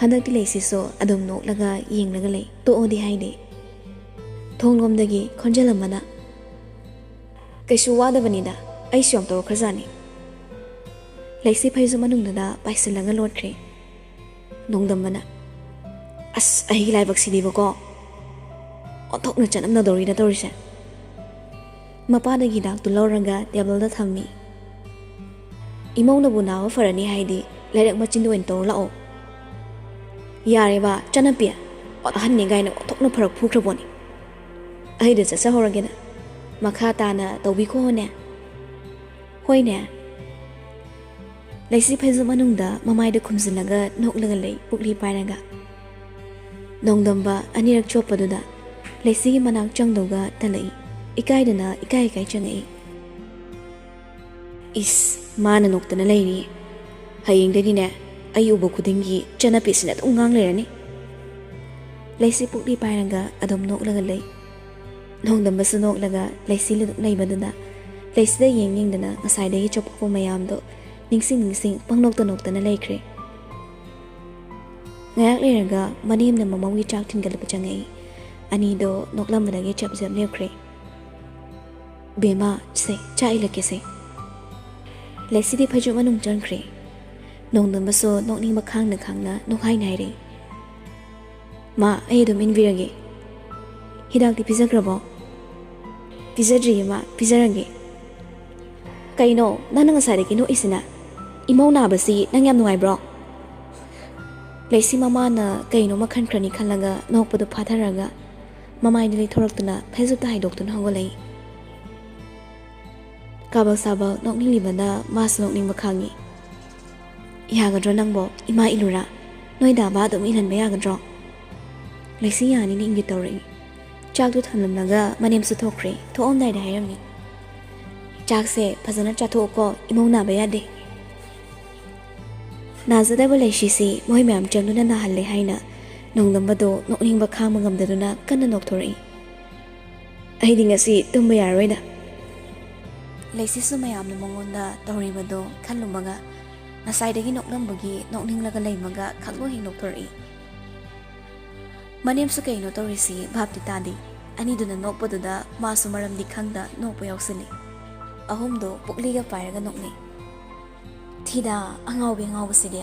ꯍꯟꯗꯛꯇꯤ ꯂꯩꯁꯤꯁꯨ ꯑꯗꯨꯝ ꯅꯣꯛꯂꯒ ꯌꯦꯡꯂꯒ ꯂꯩ ꯇꯣꯛꯑꯣꯗꯤ ꯍꯥꯏꯗꯦ ꯊꯣꯡꯂꯣꯝꯗꯒꯤ ꯈꯣꯟꯖꯦꯜ ꯑꯃꯅ ꯀꯩꯁꯨ ꯋꯥꯗꯕꯅꯤꯗ ꯑꯩꯁꯨ ꯌꯥꯝ ꯇꯧꯔꯛꯈ꯭ꯔꯖꯥꯠꯅꯤ ꯂꯩꯁꯤ ꯐꯩꯖꯨꯞ ꯃꯅꯨꯡꯗꯨꯗ ꯄꯥꯏꯁꯤꯜꯂꯒ ꯂꯣꯠꯈ꯭ꯔꯦ ꯅꯣꯡꯗꯝꯕꯅ ꯑꯁ ꯑꯩꯒꯤ ꯂꯥꯏꯕꯛꯁꯤꯗꯤꯕꯀꯣ ꯑꯣꯟꯊꯣꯛꯅ ꯆꯠꯅꯝꯅꯗꯧꯔꯤꯗ ꯇꯧꯔꯤꯁꯦ ꯃꯄꯥꯗꯒꯤ ꯍꯤꯗꯥꯛꯇꯨ ꯂꯧꯔꯒ ꯇꯦꯕꯜꯗ ꯊꯝꯃꯤ ꯏꯃꯧꯅꯕꯨ ꯅꯥꯕ ꯐꯔꯅꯤ ꯍꯥꯏꯗꯤ ꯂꯩꯔꯛ ꯃꯆꯤꯟꯗ ꯑꯣꯏꯅ ꯇꯧꯔ ꯂꯥꯛꯑꯣ ꯌꯥꯔꯦꯕ ꯆꯠꯅꯄꯤ ꯑꯍꯟꯅꯤ ꯒꯥꯏꯅ ꯑꯣꯟꯊꯣꯛꯅ ꯐꯔꯛ ꯐꯨꯈ꯭ꯔꯕꯣꯅꯤ ꯑꯩꯗ ꯆꯠꯆꯍꯧꯔꯒꯦꯅ ꯃꯈꯥ ꯇꯥꯅ ꯇꯧꯕꯤꯈꯣꯅꯦ ꯍꯣꯏꯅꯦ ꯂꯩꯁꯤ ꯐꯩꯖꯨꯞ ꯃꯅꯨꯡꯗ ꯃꯃꯥꯏꯗ ꯈꯨꯝꯖꯤꯜꯂꯒ ꯅꯣꯛꯂꯒ ꯂꯩ ꯄꯨꯛꯂꯤ ꯄꯥꯏꯔꯒ ꯅꯣꯡꯗꯝꯕ ꯑꯅꯤꯔꯛ ꯆꯣꯠꯄꯗꯨꯗ ꯂꯩꯁꯤꯒꯤ ꯃꯅꯥꯛ ꯆꯪꯗꯧꯒ ꯇꯜꯂꯛꯏ ꯏꯀꯥꯏꯗꯅ ꯏꯀꯥꯏ ꯆꯪꯉꯛꯏ ꯏꯁ ꯃꯥꯅ ꯅꯣꯛꯇꯅ ꯂꯩꯔꯤ ꯍꯌꯦꯡꯗꯒꯤꯅꯦ ꯑꯩ ꯎꯕ ꯈꯨꯗꯤꯡꯒꯤ ꯆꯠꯅꯄꯤꯁꯤꯅ ꯑꯗꯨꯝ ꯉꯥꯡ ꯂꯩꯔꯅꯤ ꯂꯩꯁꯤ ꯄꯨꯛꯂꯤ ꯄꯥꯏꯔꯒ ꯑꯗꯨꯝ ꯅꯣꯛꯂꯒ ꯂꯩ ꯅꯣꯡꯗꯝꯕꯁꯨ ꯅꯣꯛꯂꯒ ꯂꯩꯁꯤ ꯂꯩꯕꯗꯨꯗ ꯂꯩꯁꯤꯗ ꯌꯦꯡꯗꯅ ꯉꯁꯥꯏꯗꯒꯤ ꯆꯣꯞꯄꯛꯄ ꯃꯌꯥꯝꯗꯣ ꯅꯤꯡꯁꯤꯡ ꯅꯣꯛꯇꯅ ꯂꯩꯈ꯭ꯔꯦ ꯉꯥꯏꯍꯥꯛ ꯂꯩꯔꯒ ꯃꯅꯦꯝꯅ ꯃꯃꯧꯒꯤ ꯆꯥꯛ ꯊꯤꯟꯒꯠꯂꯛꯄ ꯆꯪꯉꯛꯏ ꯑꯅꯤꯗꯣ ꯅꯣꯛꯂꯝꯕꯗꯒꯤ ꯆꯞ ꯂꯦꯞꯈ꯭ꯔꯦ ꯕꯦꯃꯥ ꯁꯦ ꯆꯥꯛ ꯏꯜꯂꯛꯀꯦꯁꯦ ꯂꯩꯁꯤꯗꯤ ꯐꯩꯖꯨꯞ ꯃꯅꯨꯡ ꯆꯪꯈ꯭ꯔꯦ ꯅꯣꯡꯗꯝꯕꯁꯨ ꯅꯣꯛꯅꯤꯡꯕ ꯈꯥꯡꯅ ꯅꯣꯛꯍꯥꯏꯅꯔꯦ ꯃꯥ ꯑꯩ ꯑꯗꯨꯝ ꯏꯟꯕꯤꯔꯒꯦ ꯍꯤꯗꯥꯛꯇꯤ ꯄꯤꯖꯈ꯭ꯔꯕꯣ ꯄꯤꯖꯗ꯭ꯔꯤꯌꯦ ꯃꯥ ꯄꯤꯖꯔꯒꯦ ꯀꯩꯅꯣ ꯅꯪꯅ ꯉꯁꯥꯏꯗꯒꯤ ꯅꯣꯛꯏꯁꯤꯅ ꯏꯃꯧ ꯅꯥꯕꯁꯤ ꯅꯪ ꯌꯥꯝ ꯅꯨꯡꯉꯥꯏꯕ꯭ꯔꯣ ꯂꯩꯁꯤ ꯃꯃꯥꯅ ꯀꯩꯅꯣꯃ ꯈꯟꯈ꯭ꯔꯅꯤ ꯈꯜꯂꯒ ꯅꯣꯛꯄꯗꯨ ꯐꯥꯊꯔꯒ ꯃꯃꯥꯏꯗ ꯂꯩꯊꯣꯔꯛꯇꯨꯅ ꯐꯩꯖꯨꯞꯇ ꯍꯥꯏꯗꯣꯛꯇꯨꯅ ꯍꯧꯒꯠꯂꯛꯏ ꯀꯥꯕꯛ ꯁꯥꯕꯛ ꯅꯣꯛꯅꯤꯡꯂꯤꯕꯅ ꯃꯥꯁꯨ ꯅꯣꯛꯅꯤꯡꯕ ꯈꯥꯡꯉꯤ ꯌꯥꯒꯗ꯭ꯔꯣ ꯅꯪꯕꯣ ꯏꯃꯥꯏꯂꯨꯔꯥ ꯅꯣꯏ ꯗꯥꯕꯥ ꯑꯗꯨꯝ ꯏꯜꯍꯟꯕ ꯌꯥꯒꯗ꯭ꯔꯣ ꯂꯩꯁꯤ ꯌꯥꯅꯤꯅ ꯏꯪꯒꯤꯠ ꯇꯧꯔꯛꯏ ꯆꯥꯛꯇꯨ ꯊꯝꯂꯝꯂꯒ ꯃꯅꯦꯝꯁꯨ ꯊꯣꯛꯈ꯭ꯔꯦ ꯊꯣꯛꯑꯝꯗꯥꯏꯗ ꯍꯥꯏꯔꯝꯃꯤ ꯆꯥꯛꯁꯦ ꯐꯖꯅ ꯆꯥꯊꯣꯛꯑꯣꯀꯣ ꯏꯃꯧ ꯅꯥꯕ ꯌꯥꯗꯦ ꯅꯥꯖꯗꯕ ꯂꯩꯁꯤꯁꯤ ꯃꯣꯏ ꯃꯌꯥꯝ ꯆꯪꯗꯨꯅ ꯅꯥꯍꯜꯂꯦ ꯍꯥꯏꯅ ꯅꯣꯡꯗꯝꯕꯗꯣ ꯅꯣꯛꯅꯤꯡꯕ ꯈꯥꯡꯕ ꯉꯝꯗꯗꯨꯅ ꯀꯟꯅ ꯅꯣꯛꯊꯣꯔꯛꯏ ꯑꯩꯗꯤ ꯉꯁꯤ ꯇꯨꯝꯕ ꯌꯥꯔꯔꯣꯏꯗ ꯂꯩꯁꯤꯁꯨ ꯃꯌꯥꯝꯅ ꯃꯉꯣꯟꯗ ꯇꯧꯔꯤꯕꯗꯣ ꯈꯜꯂꯨꯕꯒ ꯉꯁꯥꯏꯗꯒꯤ ꯅꯣꯛꯂꯝꯕꯒꯤ ꯅꯣꯛꯅꯤꯡꯂꯒ ꯂꯩꯃꯒ ꯈꯪꯂꯣꯏ ꯍꯦꯛ ꯅꯣꯛꯊꯣꯔꯛꯏ ꯃꯅꯦꯝꯁꯨ ꯀꯩꯅꯣ ꯇꯧꯔꯤꯁꯤ ꯚꯥꯞꯇꯤ ꯇꯥꯗꯦ ꯑꯅꯤꯗꯨꯅ ꯅꯣꯛꯄꯗꯨꯗ ꯃꯥꯁꯨ ꯃꯔꯝꯗꯤ ꯈꯪꯗ ꯅꯣꯛꯄ ꯌꯥꯎꯁꯤꯜꯂꯤ ꯑꯍꯨꯝꯗꯣ ꯄꯨꯛꯂꯤꯒ ꯄꯥꯏꯔꯒ ꯅꯣꯛꯅꯩ ꯊꯤꯗꯥ ꯑꯉꯥꯎꯕꯁꯤꯗꯤ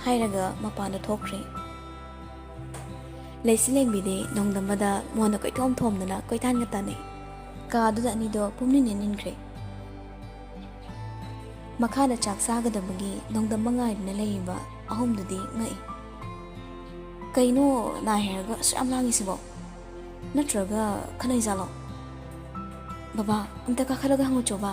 ꯍꯥꯏꯔꯒ ꯃꯄꯥꯟꯗ ꯊꯣꯛꯈ꯭ꯔꯦ ꯂꯩꯁꯤ ꯂꯦꯡꯕꯤꯗꯤ ꯅꯣꯡꯗꯝꯕꯗ ꯃꯣꯟꯅ ꯀꯣꯏꯊꯣꯝ ꯊꯣꯝꯗꯅ ꯀꯣꯏꯇꯥꯟꯒ ꯇꯥꯟꯅꯩ ꯀꯥꯗꯨꯗ ꯑꯅꯤꯗꯣ ꯄꯨꯝꯅꯤꯟꯈ꯭ꯔꯦ ꯃꯈꯥꯗ ꯆꯥꯛ ꯆꯥꯒꯗꯕꯒꯤ ꯅꯣꯡꯗꯝꯕ ꯉꯥꯏꯗꯨꯅ ꯂꯩꯔꯤꯕ ꯑꯍꯨꯝꯗꯨꯗꯤ ꯉꯛꯏ ꯀꯩꯅꯣ ꯅꯥꯏ ꯍꯥꯏꯔꯒ ꯑꯁꯨꯛ ꯌꯥꯝ ꯂꯥꯡꯉꯤꯁꯤꯕꯣ ꯅꯠꯇ꯭ꯔꯒ ꯈꯟꯅꯩꯖꯥꯠꯂꯣ ꯕꯕꯥ ꯑꯝꯇ ꯀꯥꯈꯠꯂꯒ ꯍꯪꯉꯨꯆꯣꯕ